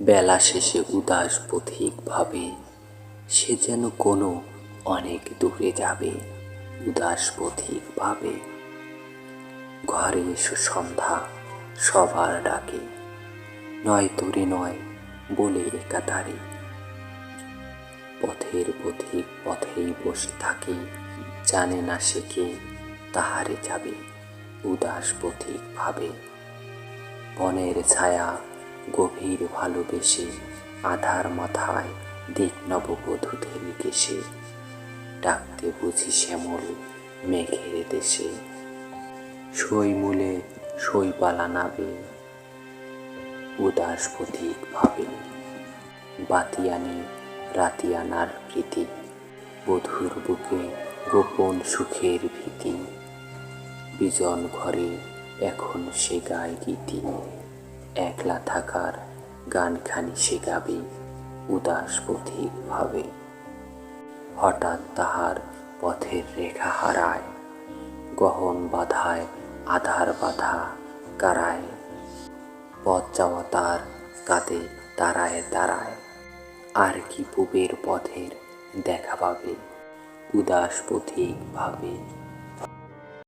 বেলা শেষে উদাস পথিক ভাবে সে যেন কোনো অনেক দূরে যাবে। উদাস পথিক ভাবে ঘরে এসো সন্ধ্যা সবার ডাকে, নয় তোরে নয় বলে একাধারে। পথের পথিক পথেই বসে থাকে, জানে না সে কে তাহারে যাবে। উদাস পথিক ভাবে বনের ছায়া গভীর ভালোবেসে, আধার মাথায় দিক নববধূদের কেশে, ডাকতে বুঝি শ্যামল মেঘের দেশে। শৈমূলে শৈবালা নাবে উদাস পথিক ভাবে, বাতিয়ানি রাতিয়ানার প্রীতি, বধুর বুকে গোপন সুখের ভীতি। বিজন ঘরে এখন সে গায় গীতি, একলা থাকার গানখানি সে গাবে। উদাস পথিক ভাবে হঠাৎ তাহার পথের রেখা হারায়, গহন বাধায় আধার বাধা কারায়। পথ যাওয়া তার কাঁদে দাঁড়ায় দাঁড়ায়, আর কি পূবের পথের দেখা পাবে। উদাস পথিক ভাবে।